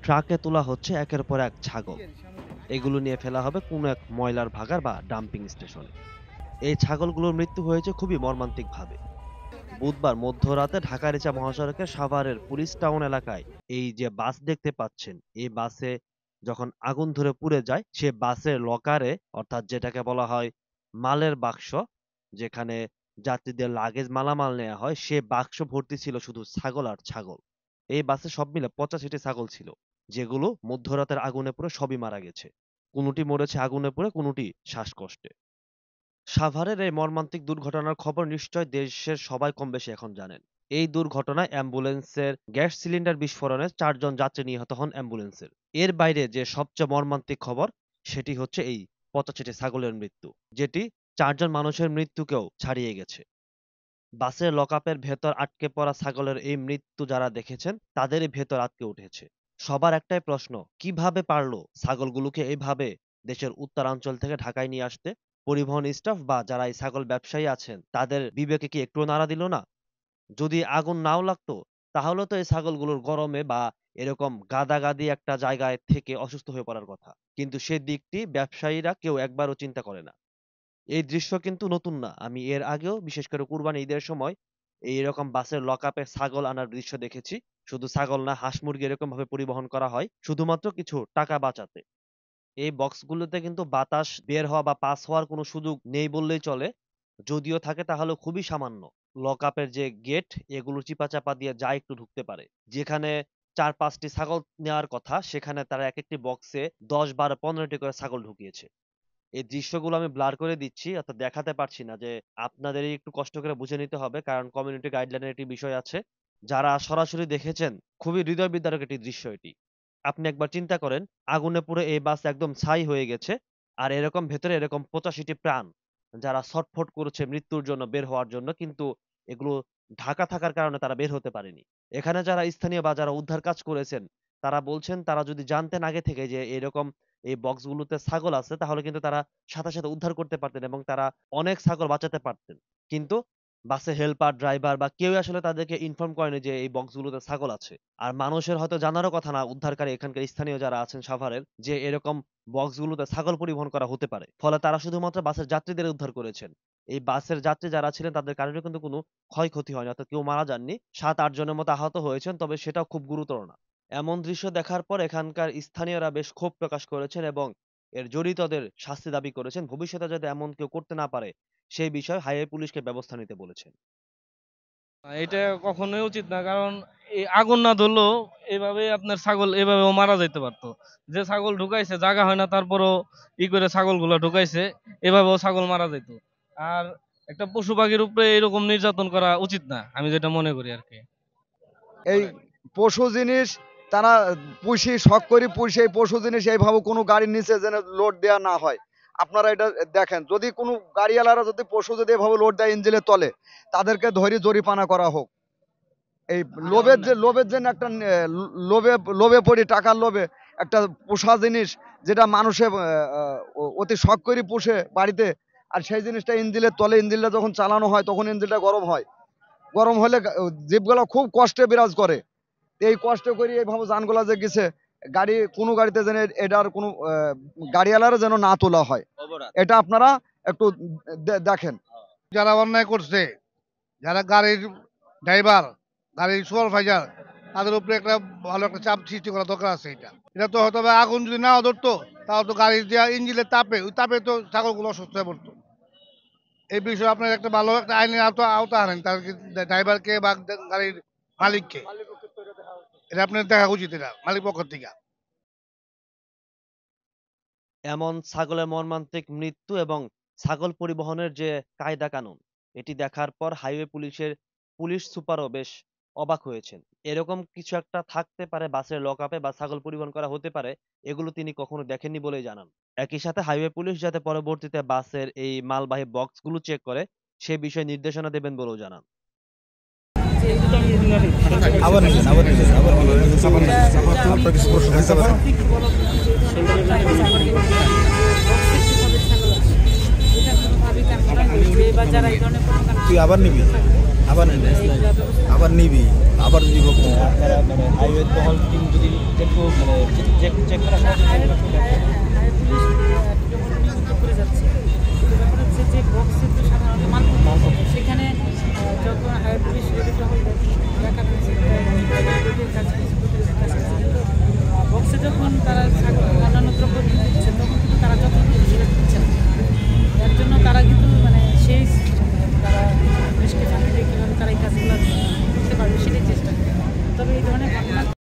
ট্রাকে তোলা হচ্ছে একের পর এক ছাগল। এগুলো নিয়ে ফেলা হবে কোনো এক ময়লার ভাগাড় বা ডাম্পিং স্টেশনে। এই ছাগলগুলোর মৃত্যু হয়েছে খুবই মর্মান্তিকভাবে। বুধবার মধ্যরাতে ঢাকা-রিচা মহাসড়কের সাভারের পুলিশ টাউন এলাকায় এই যে বাস দেখতে পাচ্ছেন, এই বাসে যখন আগুন ধরে পুড়ে যায়, সে বাসের লকারে, অর্থাৎ যেটাকে বলা হয় মালের বাক্স, যেখানে যাত্রীদের লাগেজ মালামাল নেওয়া হয়, সে বাক্স ভর্তি ছিল শুধু ছাগল আর ছাগল। এই বাসে সব মিলে 85টি ছাগল ছিল, যেগুলো মধ্যরাতের আগুনে পুড়ে সবই মারা গেছে। কোনোটি মরেছে আগুনে পুড়ে, কোনোটি শ্বাসকষ্টে। সাভারের এই মর্মান্তিক দুর্ঘটনার খবর নিশ্চয় দেশের সবাই কমবেশি এখন জানেন। এই দুর্ঘটনায় অ্যাম্বুলেন্সের গ্যাস সিলিন্ডার বিস্ফোরণে 4 জন যাত্রী নিহত হন অ্যাম্বুলেন্সের। এর বাইরে যে সবচেয়ে মর্মান্তিক খবর, সেটি হচ্ছে এই 85টি ছাগলের মৃত্যু, যেটি 4 জন মানুষের মৃত্যুকেও ছাড়িয়ে গেছে। বাসের লকআপের ভেতর আটকে পড়া ছাগলের এই মৃত্যু যারা দেখেছেন, তাদেরই ভেতর আটকে উঠেছে। সবার একটাই প্রশ্ন, কিভাবে পারলো ছাগলগুলোকে এইভাবে দেশের উত্তরাঞ্চল থেকে ঢাকায় নিয়ে আসতে? পরিবহন স্টাফ বা যারা এই ছাগল ব্যবসায়ী আছেন, তাদের বিবেকে কি একটুও নাড়া দিল না? যদি আগুন নাও লাগতো, তাহলে তো এই ছাগলগুলোর গরমে বা এরকম গাদাগাদি একটা জায়গায় থেকে অসুস্থ হয়ে পড়ার কথা। কিন্তু সে দিকটি ব্যবসায়ীরা কেউ একবারও চিন্তা করে না। এই দৃশ্য কিন্তু নতুন না। আমি এর আগেও বিশেষ করে কুরবানি ঈদের সময় এইরকম বাসের লকআপে ছাগল আনার দৃশ্য দেখেছি। শুধু ছাগল না, হাঁস মুরগি এরকম ভাবে পরিবহন করা হয় শুধুমাত্র কিছু টাকা বাঁচাতে। এই বক্সগুলোতে কিন্তু বাতাস বের হওয়া বা পাস হওয়ার কোনো সুযোগ নেই বললেই চলে। যদিও থাকে তাহলেও খুবই সামান্য। লকআপের যে গেট, এগুলো চিপা-চাপা দিয়ে যা একটু ঢুকতে পারে। যেখানে ৪-৫টি ছাগল নেওয়ার কথা, সেখানে তারা একেকটি বক্সে ১০, ১২, ১৫টি করে ছাগল ঢুকিয়েছে। এই দৃশ্যগুলো আমি ব্লার করে দিচ্ছি, অর্থাৎ দেখাতে পারছি না, যে আপনাদেরই একটু কষ্ট করে বুঝে নিতে হবে, কারণ কমিউনিটি গাইডলাইনের একটি বিষয় আছে। যারা সরাসরি দেখেছেন, খুবই হৃদয় বিদারক একটি দৃশ্য এটি। আপনি একবার চিন্তা করেন, আগুনে পুড়ে এই বাস একদম ছাই হয়ে গেছে, আর এরকম ভেতরে এরকম ৮৫টি প্রাণ যারা ছটফট করেছে মৃত্যুর জন্য, বের হওয়ার জন্য, কিন্তু এগুলো ঢাকা থাকার কারণে তারা বের হতে পারেনি। এখানে যারা স্থানীয় বা যারা উদ্ধার কাজ করেছেন, তারা বলছেন তারা যদি জানতেন আগে থেকে যে এরকম এই বক্সগুলোতে ছাগল আছে, তাহলে কিন্তু তারা সাথে সাথে উদ্ধার করতে পারতেন এবং তারা অনেক ছাগল বাঁচাতে পারতেন। কিন্তু বাসে হেল্পার, ড্রাইভার বা কেউই আসলে তাদেরকে ইনফর্ম করেনি যে এই বক্সগুলোতে ছাগল আছে। আর মানুষের হয়তো জানারও কথা না, উদ্ধারকারী এখানকার স্থানীয় যারা আছেন সাভারের, যে এরকম বক্সগুলোতে ছাগল পরিবহন করা হতে পারে। ফলে তারা শুধুমাত্র বাসের যাত্রীদের উদ্ধার করেছেন। এই বাসের যাত্রী যারা ছিলেন তাদের কারোরই কিন্তু কোনো ক্ষয়ক্ষতি হয়নি, অর্থাৎ কেউ মারা যাননি। ৭-৮ জনের মতো আহত হয়েছেন, তবে সেটাও খুব গুরুতর না। এমন দৃশ্য দেখার পর এখানকার স্থানীয়রা বেশ ক্ষোভ প্রকাশ করেছেন এবং এর জড়িতদের শাস্তি দাবি করেছেন। ভবিষ্যতে যাতে এমন কেউ করতে না পারে, সেই বিষয়ে হাইওয়ে পুলিশকে ব্যবস্থা নিতে বলেছেন। এটা কখনোই উচিত না, কারণ এই আগুন না ধরলেও এভাবে আপনার ছাগল এভাবেও মারা যাইতে পারতো। যে ছাগল ঢুকাইছে জায়গা হয় না, তারপরও করে ছাগলগুলো ঢুকাইছে, এভাবেও ছাগল মারা যাইতো। আর একটা পশু পাখির উপরে এরকম নির্যাতন করা উচিত না, আমি যেটা মনে করি আর কি। এই পশু জিনিস তারা পুষি শখ করি পুষে, এই পশু জিনিস এইভাবে কোনো গাড়ির নিচে যেন লোড দেওয়া না হয়। আপনারা এটা দেখেন, যদি কোনো গাড়িওয়ালারা যদি পশু যদি এভাবে লোড দেয় ইঞ্জিনের তলে, তাদেরকে ধরে জরিমানা করা হোক। এই লোভের জন্য একটা লোভে লোভে পড়ি, টাকার লোভে একটা পোষা জিনিস যেটা মানুষে অতি শখ করে পুষে বাড়িতে, আর সেই জিনিসটা ইঞ্জিনের তলে, ইঞ্জিনটা যখন চালানো হয় তখন ইঞ্জিনটা গরম হয়। গরম হলে জীবগুলো খুব কষ্টে বিরাজ করে। এই কষ্ট করে এইভাবে যানগুলা যে গেছে, গাড়ি কোনো গাড়িতে যেন এটার কোনো গাড়িওয়ালারা যেন না তোলা হয়, এটা আপনারা একটু দেখেন। যারা অন্যায় করছে, যারা গাড়ির ড্রাইভার, গাড়ির সুপারভাইজার, তাদের উপরে একটা ভালো একটা চাপ সৃষ্টি করা দরকার আছে। এটা তো হয়তো আগুন যদি না ধরতো, তাহলে তো গাড়ির যে ইঞ্জিনের তাপে, ওই তাপে তো ছাগলগুলো অসুস্থ হয়ে পড়তো। এই বিষয়ে আপনার একটা ভালো একটা আইনের আওতা আনেন, তার ড্রাইভারকে বা গাড়ির মালিককে। এটা আপনার দেখা উচিত, এটা মালিক পক্ষ থেকে। এমন ছাগলের মর্মান্তিক মৃত্যু এবং ছাগল পরিবহনের যে কায়দা কানুন, এটি দেখার পর হাইওয়ে পুলিশের পুলিশ সুপারও বেশ অবাক হয়েছেন। এরকম কিছু একটা থাকতে পারে বাসের লকআপে বা ছাগল পরিবহন করা হতে পারে, এগুলো তিনি কখনো দেখেননি বলেই জানান। একই সাথে হাইওয়ে পুলিশ যাতে পরবর্তীতে বাসের এই মালবাহী বক্সগুলো চেক করে, সে বিষয়ে নির্দেশনা দেবেন বলেও জানান। তুই আবার নিবি। আবার নিবে, এইগুলা ব্যবস্থা আবার নিবি, আবার দিব। আপনারা মানে হাইওয়ে টহল টিম যদি একটু মানে চেক করা হয় হাইওয়ে পুলিশ যখন নিয়মিত করে যাচ্ছে, কিন্তু ব্যাপার হচ্ছে যে বক্সে তো সাধারণত মানতে হবে। সেখানে যখন হাইওয়ে পুলিশ রেডি টহল দেখা হয়েছে বক্সে যখন তারা অন্যান্য দ্রব্য দিচ্ছে তখন কিন্তু তারা যথাযথ হিসেবে দিচ্ছে না। এর জন্য তারা কিন্তু মানে সেই তারা পুলিশকে জানিয়ে কীভাবে তারা এই কাজগুলো করতে পারবে সেটাই চেষ্টা করে। তবে এই ধরনের ঘটনা